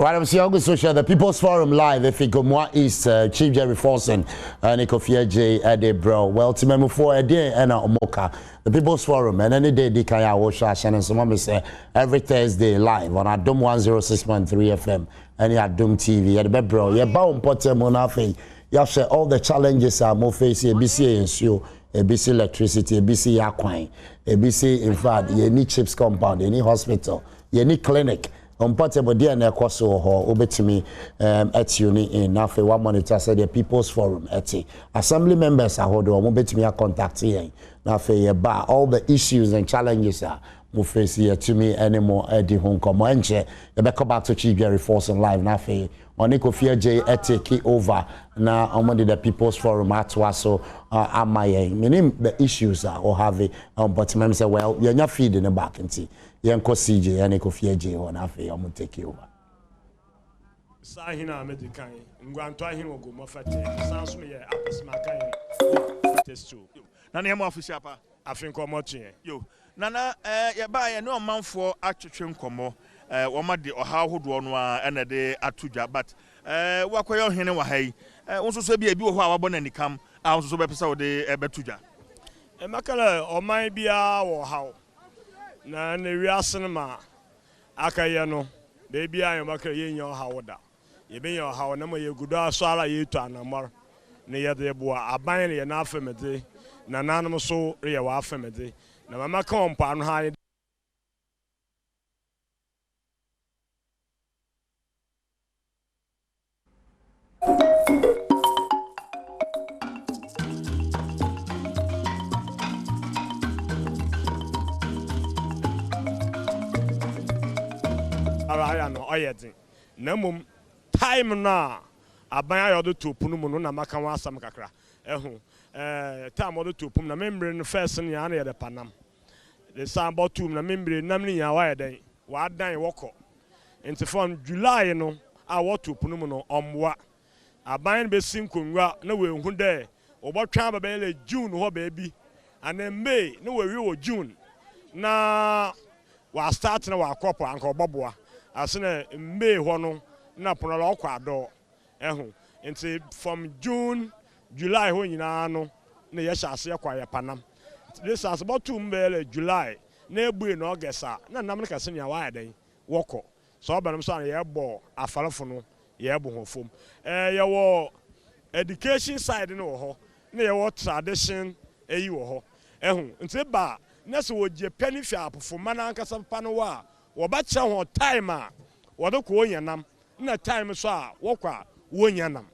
Right, I'm seeing August Social, the People's Forum Live. If you go more East, Chief Jerry Forson, Ampofo-Adjei, Adom. Well, to me, for a day and a mocha, the People's Forum, and any day, Dikaya Washa, and someone say every Thursday live on Adom 106.3 FM, and Adom TV, and the bro, yeah, Mpensenpensemu, you have all the challenges are more facing, ABC ensure, ABC electricity, ABC yakwain, ABC, in fact, you need chips compound, you need hospital, you need clinic. Portable dear na kwaso ho obetimi etuni in nafe one monitor said the People's Forum eti assembly members ahodo mo betimi contact here nafe ye ba all the issues and challenges are mo face here to me anymore edi ho nkomo enche ye be come back to Chief Jerry Forson live nafe Ampofo-Adjei take over na omo the People's Forum atwa so amaye meaning the issues are or have but mem say well you nya feed in the back nti yenko CJ Ampofo-Adjei ho na afi omo take over sahina medikan ngwanto ahina ogomo fete sanso me ye apesma kan test 2 na na official pa afin komo tue yo nana ye ba ye no manfo atwetwe nkomo woma de oha hodo no a ena de atudwa but wakoyo hene wa hai wonso so bia bi wo ho a wabɔ nanikam a wonso so bepesa wo de betudwa makala oman bia wo hawo na ne wiase no ma akaye no beebi ayo makala ye nya hawo da ye be nya hawo na ma ye gudo aso ala ye tu anamar ne ye de boa aban ne ye na afemede na nanom so ye wa afemede na mama kan mpa no ha no oyedin na mum time na aban ayodo topunu mu no na maka wa asam kakra time odo topum na membre no first ne ya na ye panam the sam botum na membre nam ne ya wa yeden wa dan woko into from July no a wo topunu mu no omwa aban be sinkonwa na we hu de obotwa ba be June ho ba bi and May na we wo June na wa start na wa kopo anka oboboa asene May ho no na pono la kwado nti from June July ho nyina no na ye hyase kwa ye panam this as about 2 mbele July na ebu na August na nam ka se nya wa adan woko so obanam so na ye bo afalefo no ye bo ho fom ye wo education side no ho na ye wo tradition eyi wo ho nti ba na so wo je penny Ampofo mana nkasa papa no wa wo ba che ho time a wo do ko onyanam na time so a wo kwa wo onyanam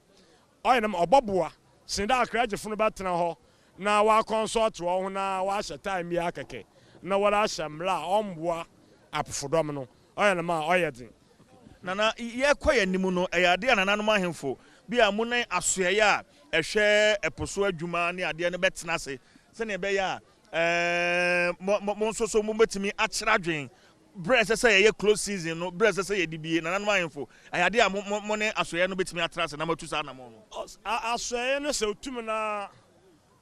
oyanam oboboa sinda akragefo no batena ho na wa consult wo ho na wa hye time ya keke na wala hyamra omboa apofodom no oyanam a oyedin nana ye koye nimu no eyade anananom ahemfo bi amune asoye a ehwe eposo adwuma ne ade ne betena se se ne be ya mo so so mo betimi akyira dwen breast say ye close season no breast say ye dibie nananom ahemfo ayade a mo ne asoye no betimi atrase na matu sa na mo no asoye no se otum na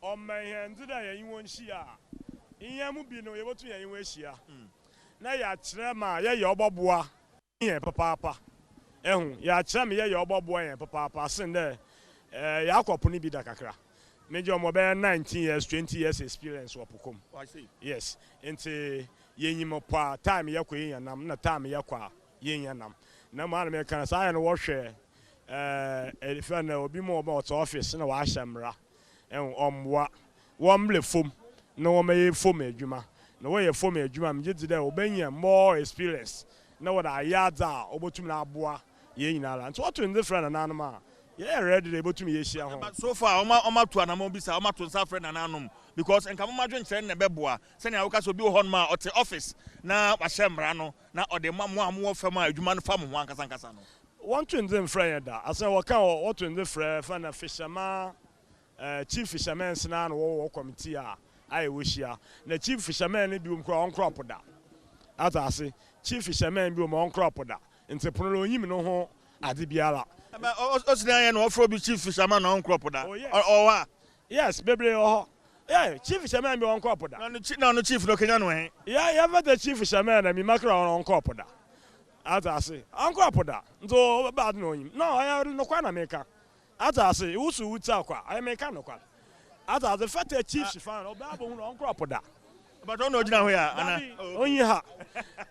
o man ndi da ye won hia iyan mu bi no ye botu ye won hia na ya kyerɛ ma ye oboboa ye papa ya kyerɛ me ye oboboa ye papa sen de ya akopo ni bi da kakra mejo mo be 19 years 20 years experience wopokom yes enti yenyimo pa time ye kɔ yenyanam na time ye kɔ yenyanam na ma na me kan sa ya no wo hwɛ elifa na obi mo ba to office na wa ahyamra omwa wo mle fom na wo me fom adwuma na wo ye fom adwuma me gidi da obanya more experience na wo da yada obotum na aboa ye nyinara nti what in different na nanoma yeah ready they botum ye hia ho but so far oma to anamo bi sa oma to nsa friend nananom because enka mo madwen kyerɛ ne beboa sɛ ne awoka so bi ho ma ɔte office na wahyemra no na ɔde mo amwo fam a adwuma no fam ho ankasa ankasa no one to in them friend da asa waka what to in the friend fa na fisherman chief fisherman na no wo committee a ai wo hia na chief fisherman ne bi um kro on crop da atase chief fisherman bi um on crop da nti pono onyim no ho ade biara osina no ofro bi chief fisherman on crop da wa yes bebre yeah chief fisherman bi on crop da no chief no kenya no he yeah the chief fisherman na mi makra on crop da Atase anko apoda nzo bad no him no I no kwa na meka atase usu wuta kwa I meka no kwa atase fete chief fan oba bo hu no anko apoda but don't know ho ya ana onyi ha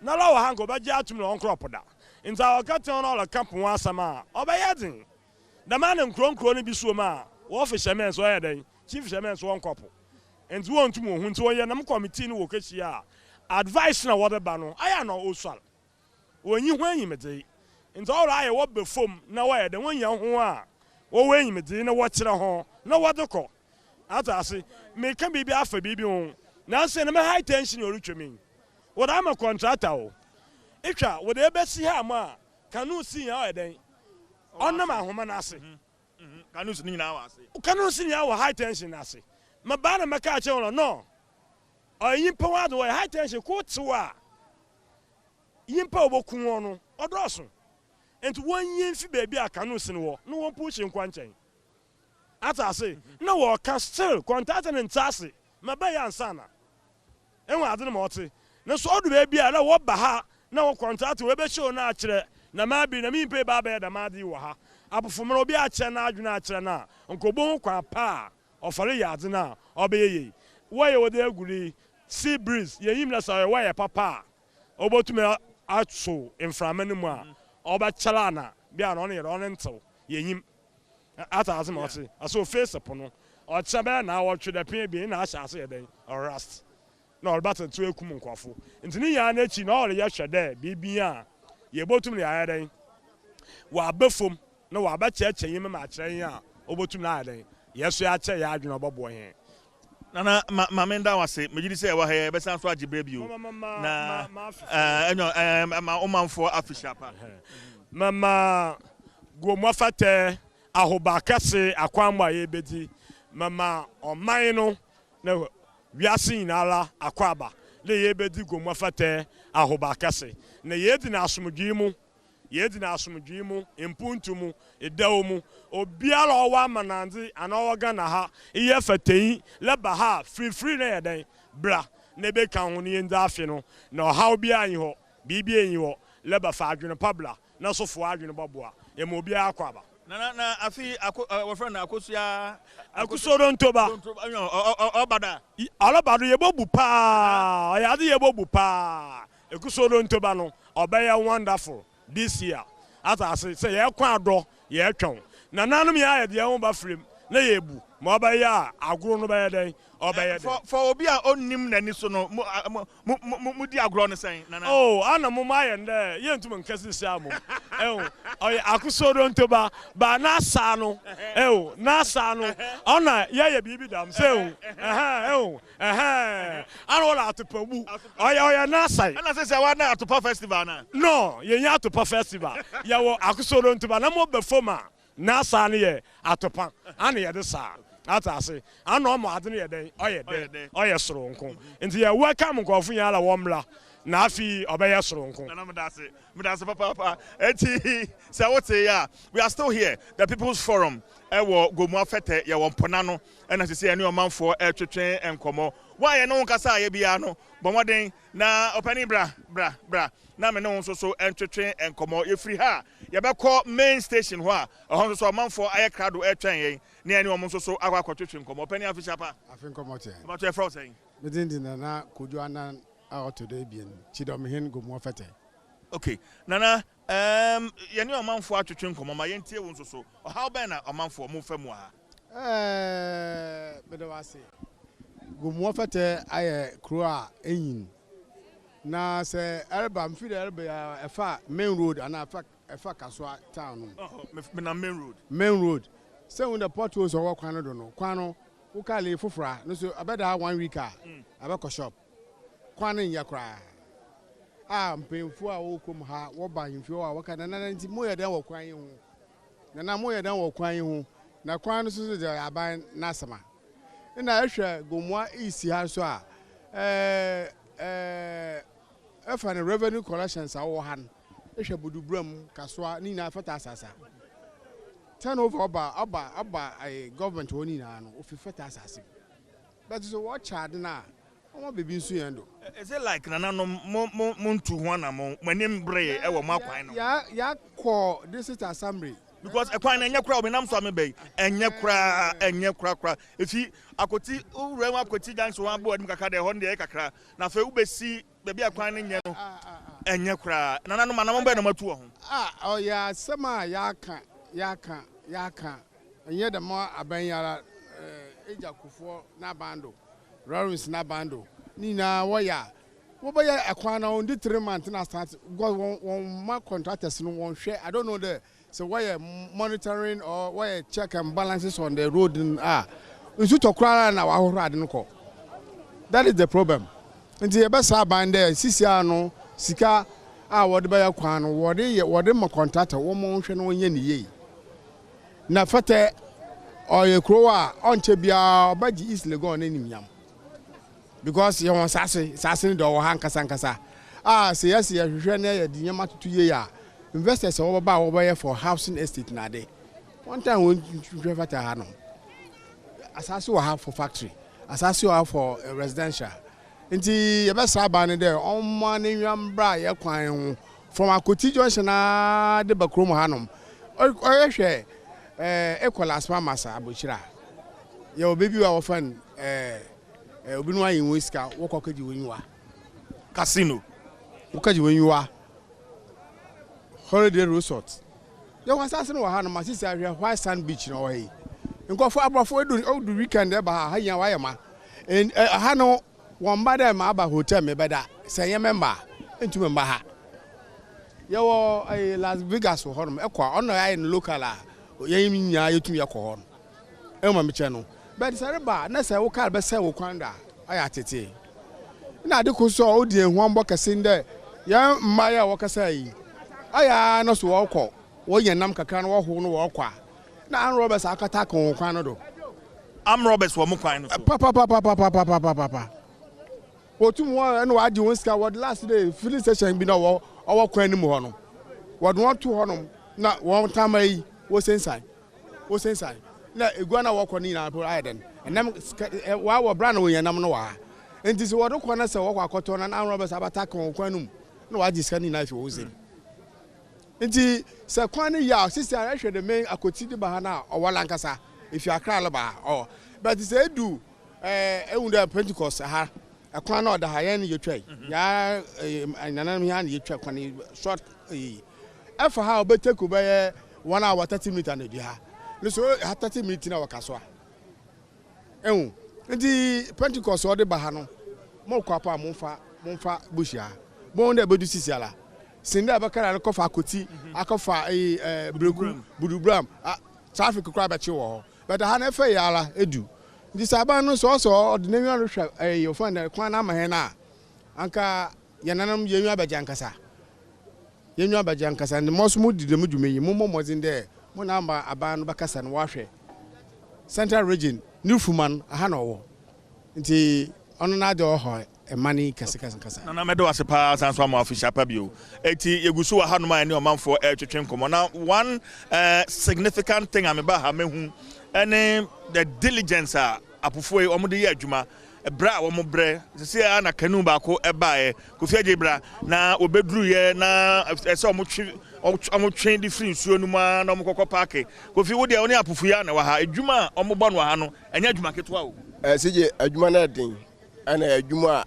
na lawo hanko ba ja atum no anko apoda nza okaton no la camp one asama oba yedin the man nkro no bi so ma wo fishermen so yeden chief fishermen so onkopo enti won tum hu nti wo ye nam committee no wo kechia advice na wo de ba no aya no osal wonyi ho anyimede nti ora aye wo befom na wo yeden won yan ho a wo we anyimede na wo kire ho na wo de ko atase me kan bibi afa bibi ho na se na me high tension orutwemi wo da ma contractor o itwa wo de ebesi ha ma kanu si ya yeden onna ma homa na ase kanu si nyina wa ase kanu si ya wa high tension na ase ma ba na maka ache wono no oyimpa wa do high tension ko twa yimpa obokun wono odoso enti wonyin fi ba bi akanu si no no won push nkwanchen atase na wo ka still contact and ntase ma ba ya ansana enwa ade no mote na so odu ba bia na wo ba ha na wo contact we be show na akire na ma bi na mi mpe ba ba da ma di wo ha abofomro obi akire na adwuna akire na nkobon kwa pa ofare ya ade na obeyeye wo ye wo de aguri sea breeze ye yim na so wo ye papa obotume atso inframani mu a oba chala na bia no ne ye no ntew ye yim atase mo se aso face pono o chebe na wo twede pin bi na asha ase ye den rust na all battle to ekum nkwafo ntini ya na echi na all ye hwede bibia ye botum na ya den wa befom na wa ba cheche yim ma akire a obotum na ya den yeso ya che ya adwena obobo he nana mamenda wase megidi se wa he be san so agibra bio na enyo ma omanfo official pa mama gomafate ahobakase akwamwa ye bedi mama oman no na wiase inala akwaba le ye bedi gomafate ahobakase na ye di na asomdwi mu impuntu mu edawo mu obiara owa manandi anawoga na ha iye fatei leba ha free na yeden bra na be kan ho ne nda afi no na oha obi anyi ho bibi enyi ho leba fa adwene pabla na so fo adwene boboa e mo obiara akwaba na afi our friend akosia akosoro ntoba obada alabado ye bobu pa ya de ye bobu pa ekosoro ntoba no obaya wonderful this year atase say ye kwa ado ye twon na nanum ya de ye ba frem na ye bu ma obaya agro no ba ye den obaya den for obi a onnim nani so no mu di agro no sen nana oh ana mo ma ye nde ye ntum nkasi sia mo oye akusoro ntoba ba na sa no na sa no ona ye bibi dam say ana wala atopabu oye na sai ana say wa na atopa festival na no ye nya atopa festival ye wo akusoro ntoba na mo befoma na sa ne ye atopa ana ye de sa atase ana mo ade ne ye den oye soro nko nti ye welcome nkofo ya la womla na afi obeye soro nko na medase papa eti say what say ya we are still here the people's forum ewo gomu afete ye wompona no na sese ene omanfo etwetwen enkomo wa ye no nkasa ye bia no bomoden na opani bra na me no so entwetwen enkomo ye free ha ye beko main station ho a ho so omanfo aye krado etwen ye na ene omon so akwakotwetwen enkomo opani afisha pa afinkomo te about your friend saying medindi na kojo anan out today bien chidom hin gomu afete okay nana ye ne omanfo atwetwen enkomo ma ye ntie won so how ben na omanfo mo famu ha bedawase gomu afete aye kro a enyin na se erba mfide erba ya efa main road ana efa kaswa town na main road se when the potholes owo kwano do no kwano ukale fufura no so abeda 1 week a abeko shop kwano nyakra mpemfu a wokom ha wo ba himfio a waka na nti moye den wo kwan hu na moye den wo kwan hu na kwano so de aban nasama na ehwe gomua isi ha so a efa ne revenue collections a wo han ehwe budubram kasoa ni na fata asasa turnover oba government woni na no ofi fata asasa but so what charge na Omo baby nsu yendo. Is it like nana no muntu ho na mo manim bre e wo makwan no? Ya call district assembly. Because a kwan enye kra obi nam so amebe enye kra efi akoti ure wa akoti junction wa board mkaka de ho de kakra na fe ubesi bebi akwan ne nye no enye kra nana no manam be na matu ho Oh yeah, sama ya kan enye de mo abanyara ejakufo na bando Lawrence na bando ni na wo ya wo be ya akwan na on di 3 months na start go one ma contractors no won hwe I don't know the so why monitoring or why check and balances on the road in that is the problem. And the best band there, Sisiano, Sika, what by Kwan, what they my contractor, woman, no yen. Na fate or your crow on Chebia, but is Legon in Yam. Because you want assassin or Hankasankasa. Say yes, you ran near the Yama 2 years. Investors are over for housing estate na day. One time when you drive at Adom, as I have for factory, as I have for residential. Until you best have there, on money yambra yakwan from a cotidian na the backroom hanum. Or share equal as Mamasa Abuchira. Your baby our friend Obinwa in Whisker, walk okay when you are. Casino. Walk when you are. Holiday resort. There was asking what my sister White Sand Beach in away. And go for Ampofo do weekend there by Hayama. And Hano one by them about hotel me better. Say member into member. You were a Las Vegas for home. Equa on the local. Yaming ya to your corn. Elma Michano. But it's a bar, Nessa Oka Bessa Wakanda. I at it. Now the Kuso Odi and one book in there. Young Maya Wakasai. Aya no so wako wo yenam kakra no wo ho no wo kwa na an Roberts akata kon kwan no do am Roberts wo mo kwan no so papa otum wo no agi won ska what last day filling station bi no wo kwan ni mu ho no wo do to ho no na wo tamai wo sensan na egua na wo kwa ni na po aiden enam wa wo bra na wo yenam no wa enti so wo do kwa na se wo kwa akoto na an Roberts abata kon kwan no na wa agi ska ni na fi wo zen. Inti se kwani ya sister I should the main akoti de bahana or walankasa if you are cralaba or but say do the Pentecost ha a kwan or the high you try ya and yan you try kwani short for how better could be 1 hour 30 minutes and a so 30 minutes in our caswa inti Pentecost or the bahano mo kwapa monfa bushia bon de bedu sisiala Sinda bakara kofa akoti akofa breku budubram traffic kra ba che wo but ha na fa yala edu ndi saban no so ordinary hwe your friend kwan na ma he na anka yananam yenyu abajankasa and most mu di dem dwumeyi mo mozin there mo na amba aban no bakasa no wahwe central region Newfoundland ha na wo nti ono na de ho money kasa na medo asepa sanso am official pabio eti yegusu wa hanu ma ne omanfo twetwen komo na one significant thing ameba ha mehu ene the diligence apofo omode ye adwuma bra wo mo bre se na kanu ba ko eba Ampofo-Adjei bra na obeduru ye na ese omotwe di free nsuo nu ma na omkokọ park kofi wo de oni apofo ya na wa ha adwuma ombo no ha no enya adwuma ketwa o sije adwuma na den ana adwuma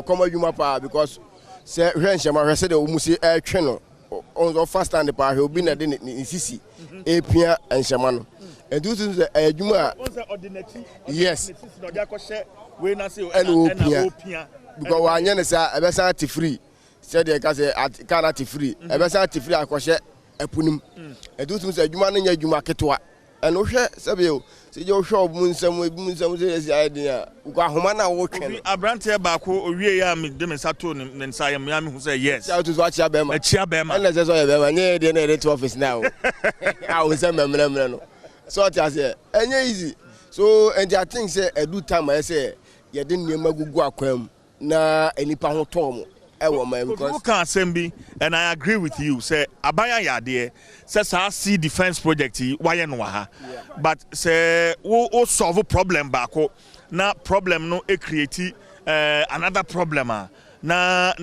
koma adwuma pa because se hwenhyema hwese de omusi twe no on first stand pa he obi na de ni sisi epia enhyema no endutu se adwuma yes no dia ko hye we na se opia because wa anya ne sa ebesa ati free se de ka se kana ati free ebesa ati free akohye apunim endutu se adwuma no nya adwuma ketwa eno hwe sebeo se je hwe munsam se idea ukwa homa na wo twen no abrante ba ko owie ya me de me sato ne nsa ya me hu say yes ya to so achia be ma ena se so ya be ma nye de na re office now ah we say memre no so tia say enye easy so and I think say edu time I say ye de niam agugu akwam na enipa ho tom because you can send and I agree with you say abaya ya de say see defense project why no ha but say wo solve problem back na problem no e create another problem na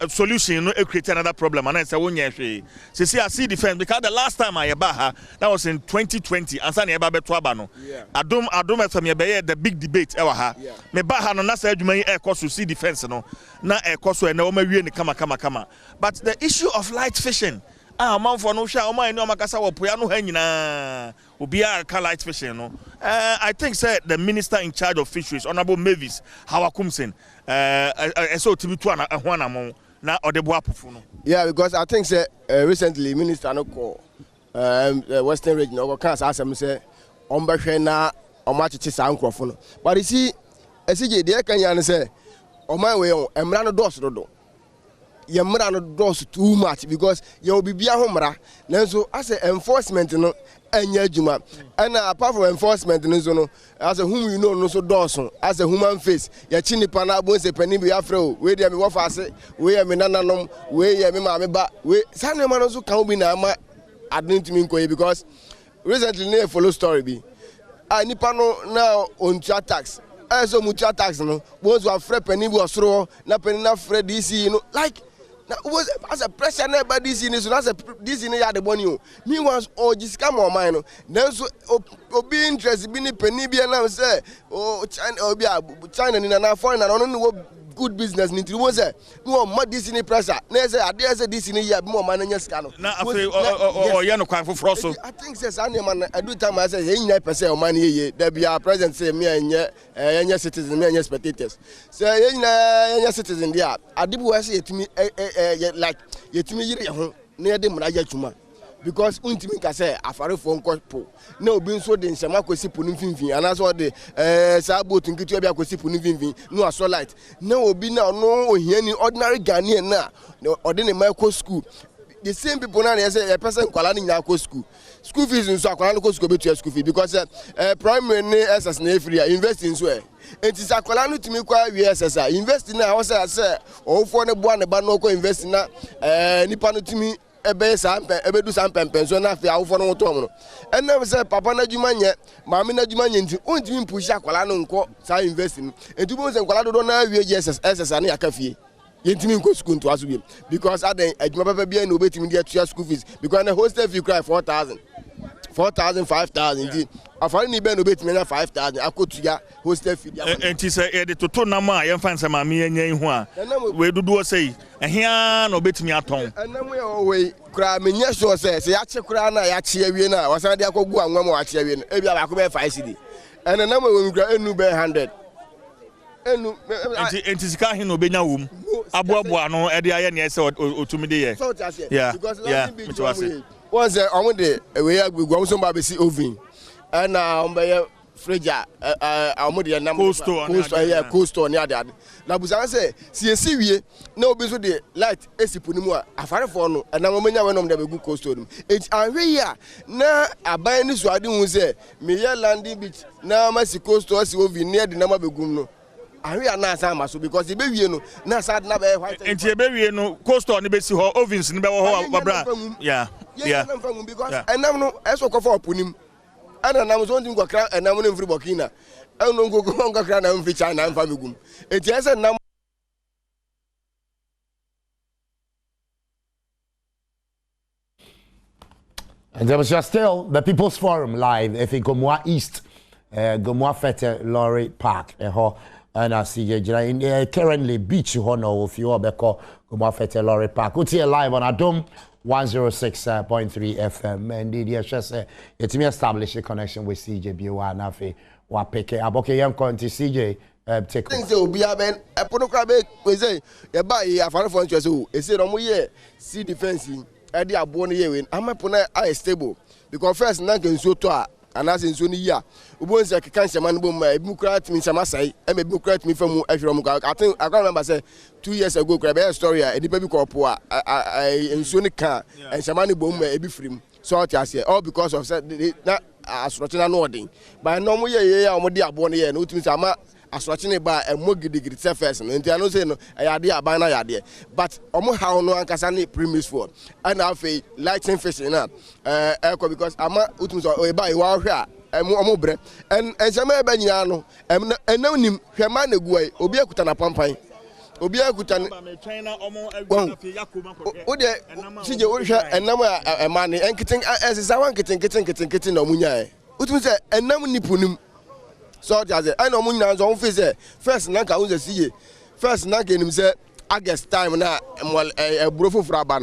solution no create another problem and I say wonye hwe see I see defense because the last time I eba that was in 2020 and say eba beto aba no Adom FM ye be the big debate ewa ha me ba ha no na say adwuma yi ekoso see defense no na ekoso na o ma wie ni kama but the issue of light fishing manfo no hwa o man ni o makasa wo poya no ha nyina obia ka light fishing no I think say the minister in charge of fisheries honorable Mavis Hawakumsen so tibitu na ho na mo na odebo apofo no yeah because I think say recently minister no call western region no kan asem say on behwe na o ma chichi sa nkrofo no but you see esije de kan ya ne say o man we emra no dos do ye mra no dos too much because ye obibia ho mra nanso as enforcement no anya adwuma and apart from enforcement no as a whom you know no so doson as a human face ye chi nipa na bo se pani bi afro we dey me wo fa ase we ye me nananom we ye me ma me ba we sane ma no so kan bi na ama adentimi nkoye because recently na follow story bi nipa no na on tax so mutua tax no bo so afre pani bi osoro na pani na afre DC no like now was as a pressure never this in so as a this in ya the money me once or just come on mine then so be interested be ni penny be na say oh China ni na foreign na no good business ni was say no mad this in pressure na say ade say this in ya be more man nya ska no na afi o ya no kwan foforo so I think say say man adu time I say ye nyina pese o man ye there be our president say me anya citizen me anya spectators say ye nyina anya citizen there adibu we say yetimi like yetimi yire ho na yede mra ya twuma because untimi ka say afarefo nkopo na obi nso de nsema kwesi ponu mfimfin ana so de sa boat nkitu bia kwesi ponu mfimfin no aso light na obi na no ohiani ordinary Ghanaian na ode ne micro school the same people na say a person kwala ni nya ko school fees nso akwala no ko school betu school fees because primary ne SS na free invest in so enti sakwala no timi kwa SS invest na ho say ofo ne boa ne ba no ko invest na nipa no timi ebe sa ebedu sa Mpensenpensemu na afia awofo no to mo no enam say papa na djuma nye maami na djuma nye nti ontimi mpushi akwala no nko sa invest ni enti bo se nkwala dodo na awie SS na yakafie yentimi nko school nto aso biem because aden adjuma papa bia na obetimi dia tua school fees because na hostel fee cry 4,000 5,000 afari ni be no betimi na 5,000 akotua hostel fee dia enti say e de toto nam a yemfa nse maami enyan hu a we dudu sei ehia na obetimi aton enam ye we kura menye so say ya che kura na ya che awie na wasan de akogu anwa ma wa che awie na e bia ba ko be 5 cedi enam we kura enu be 100 enu enti sika hin no benya wom aboaboa no e de aye ne ese otumi de ye yeah because last week once on the we go so ba be see oven and on be fridge amode na cold store ni ade na busan say si esi wie na obi so de light esipu ni mu a afarefo no na mo menya we no de be gu cold store no it anwe ya na aban ni so ade hu say me ye landing beach na ma si cold store si oven ni ade na ma be gum no ahwe ya na asa maso because e be wie no na sad na be white enti e be wie no cold store ni be si ho ovens ni be wo ho babra yeah because enam no eso ko for oponim ana nam so ndin kwakra enam no mfiri Burkina eno ngo kwakra na mfiri China mfa megum enti ese nam And there was just still the People's Forum live if in Gomoa East Gomoa Fete Lorry Park and I see in currently beach hono if you obeko Gomoa Fete Lorry Park we here live on Adom 106.3 FM and indeed just it's me establish a connection with CJ Biwa na fe wa peke aboke yam konti CJ take things obi aben eponokra be we say ye ba ye afare for ntwe so e say no mo ye see defense e dey abo no ye we amapo na I stable because first na kan so to a anase nso ni ya obo nse keka nshema no bom ebi kura timi nshema sai e me bi kura timi famu ahwero mu ka I remember say 2 years ago kura be story a edipa bi kopo a nso ni ka nshema no bom ebi firim so it as all because of na asrochina no odin by no mo ye ya mo de abo no ye no timi sama asrochina ba emo gidigidi surface no ntia no say no yade aban na yade but omo how no ankasa ni premise for and afei lighting fishing na because ama utumi so e ba e wa hwe a emo bre en ensema eba nyina no enam nim hwema na guai obi akuta na pampan obi akuta o de sije o hwe enam ema ne enketen esesa wan keten na omunya utum se enam nipunim so jaze I no munya so on face first na ka unze siye first na ka enim se August time na eburofo fraba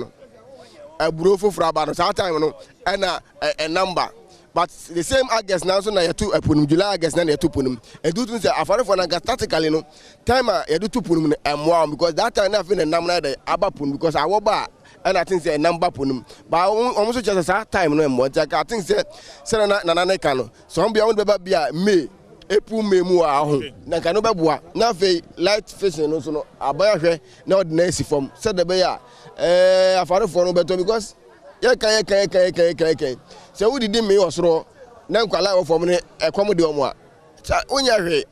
no sa time no na a number but the same August now so na yetu epunum July August na yetu punum edu tun say afare for na statically no time yedu tu punum emwa because that time na feel na nam na dey aba punum because awo ba and I think say number punum but almost just that time no emwa I think say na kan so be on be bia May April May mu aho na kan no be boa na fe light fishing no so no abaya hwe na ordinary form say the be ya afare for no beto because ye so we did me osro na nkwala of form ne ekwam de omo a onya hwe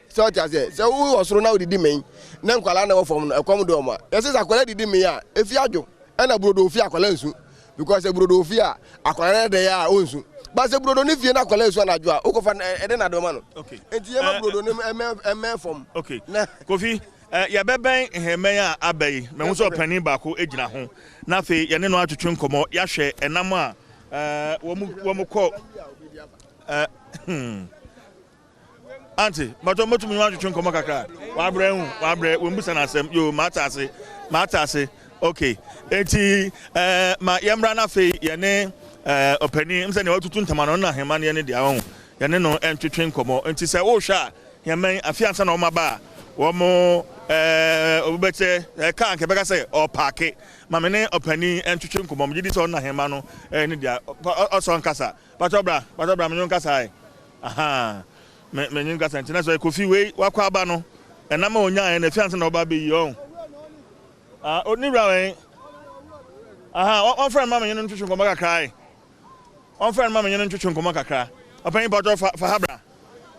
so ta say so we osro na we did me na nkwala na form no ekwam de omo a yes akwala did me a efi adwo na brodo ofi akwala nsu because brodo ofi a akwala de ya onsu but se brodo ne fie na akwala nsu na adwo a okofa ede na do ma no okay enti ye ma brodo ne form okay Kofi ya beben hemen a abai me ho so pani ba ko ejina ho na fe ye ne no atwetwe nkomo ya hwe enam a wo mu ko anti mato motu mu atwetwe nkomo kakra wa bre wo mbusa na asem yo mata ase okay enti ma yemra na fe ye ne opani mse ne watutu ntama no na hema ne dia ho ye ne no entwetwe nkomo enti se wo hwa hemen afiansa na o maba wo obete ka nke beka say o parke mamene opani entwetwe nkomo mgidi so na hema no ne dia oso nkasa patobra menyo nkasa ai aha menyo nkasa ntina so Kofi we wakwa aba no enama onya na fianse na oba be yi on onira we aha on friend mama menyo ntwetwe nkomo kakra ai on friend mama menyo ntwetwe nkomo kakra opani pato fa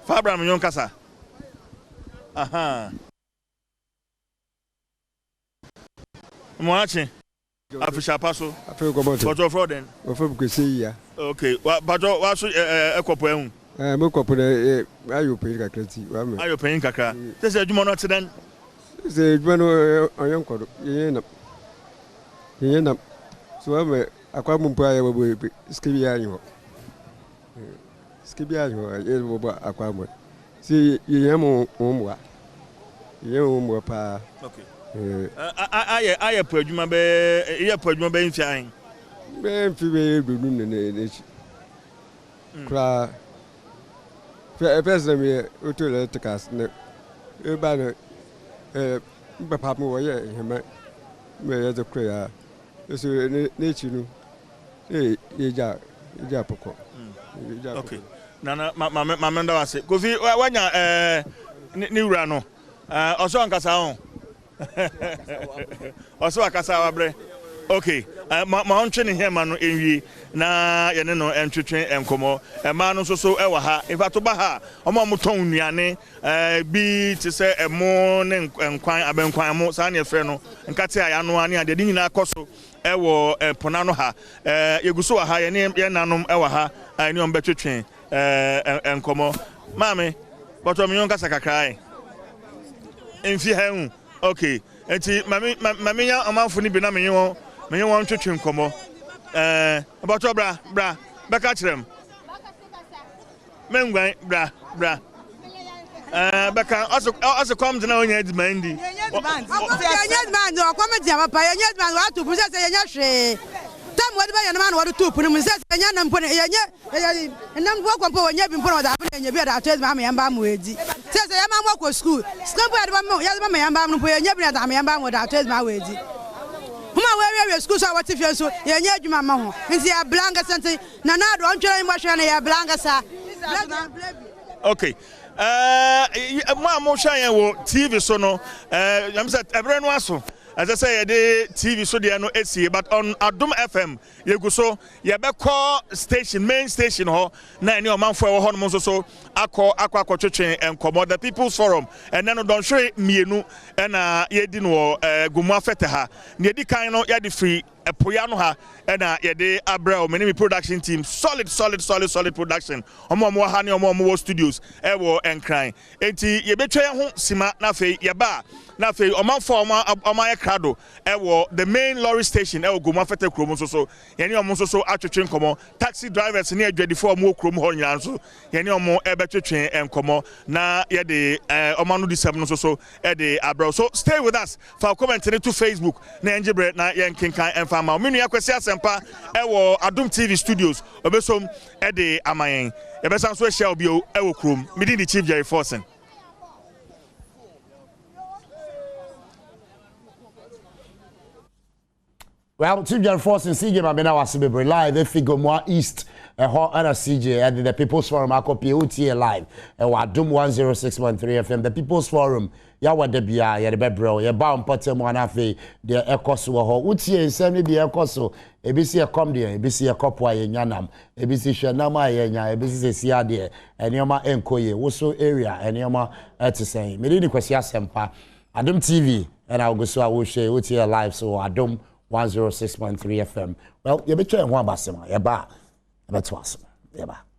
habra menyo nkasa aha Mwache afisha paso afi ko bote boto froden o fe bu se ya okay boto wa so ekopo ehun me kopo de ayo pe kakra ti wa me ayo pe kakra se adwuma no teden se adwuma no onyen kodo ye na so wa me akwa mumpo aye bo skibi anyo ye bo akwa mo si ye mo mwa ye mo pa okay aye po adwuma be mfian be mfi be dunu ne chi kra first me otole tikas ne e ba ne be pa mo ye hema me ye de kra so ne chi nu ye ja poko okay nana ma ndo wase Kofi wanya ni wura no oso nkasa ho oso akasa wabre okay ma ontwe ne hema no enwie na ye ne no entwetwe enkomo ma no so ewa ha ifa to ba ha omo moton nuane bi ti se emo ne enkwan abenkwan mo sa ne frɛ no nkate aya no ane ade nyina akoso ewo pona no ha yeguso wa ha ye ne ye nanom ewa ha ani on betwetwe enkomo mame boto mi nkasa kakrai enfi ha hu okay enti mami ya amanfo ni bi na menye won twetwe nkomo boto bra beka kirem mengwan bra beka also come to na onye demand yenye demand o come dia papa yenye demand wa to pusa se yenye hwe tam wadi ba yana man wadi to punu mun se yenye nam punu yenye nam bo kwampo wenye bi punu da punu yenye bi da to ma yamba mu edi se yamba mo ko school bu adi ba mo ya ba yamba mu yenye bi da ma yamba mu da to ma wedi huma we school so wati fie so yenye adwuma ma ho nti ya blanga sente na do ontwere mo hwe na ya blanga sa okay mo hwa yen wo TV so no yam say ebre no aso as I say the TV so dey no esi but on Adom FM yeguso ye be call station main station ho na any omanfo e ho no so akwa twetwe enkomo the People's Forum and then don hwe mienu na ye di no gumu afete ha ne di kan no ya di free epoya no ha na yede abrel me production team solid production omo ha ne omo studios wo enkran enti ye betwa ye ho sima na fe ye ba na fe omanfo omo ye krado wo the main lorry station wo Goma Fete Krom so ye ne omo so atwetwe nkomo taxi drivers ne adwadifo omo krom ho nyina so ye ne omo betwetwe enkomo na ye de omo no disem no so e de abrel. So stay with us for comment to Facebook na enjebre na ye nkenkan enfama minu yakwesi asempa ewo Adom TV studios obesom e de amayen e besan so share obio ewo krom midi the Chief Jerry Forson. Well, Chief Jerry Forson CJ Mabena was be live if we go more east and CJ and the People's Forum akopi UTA live Adom 106.3 FM the People's Forum ya wade bia ya de bebro ya ba Mpensenpensemu anafe de ekoso ho UTA nsem de ekoso ebisi e kom de ebisi e kopo ya nyanam ebisi hwenam ayenya ebisi sesia de enioma enkoye woso area enioma etisen me ni kwesi asempa Adom TV and I go so I will share UTA live so Adom 106.3 FM. Well, you be trying one basema. Yeba. Yeba.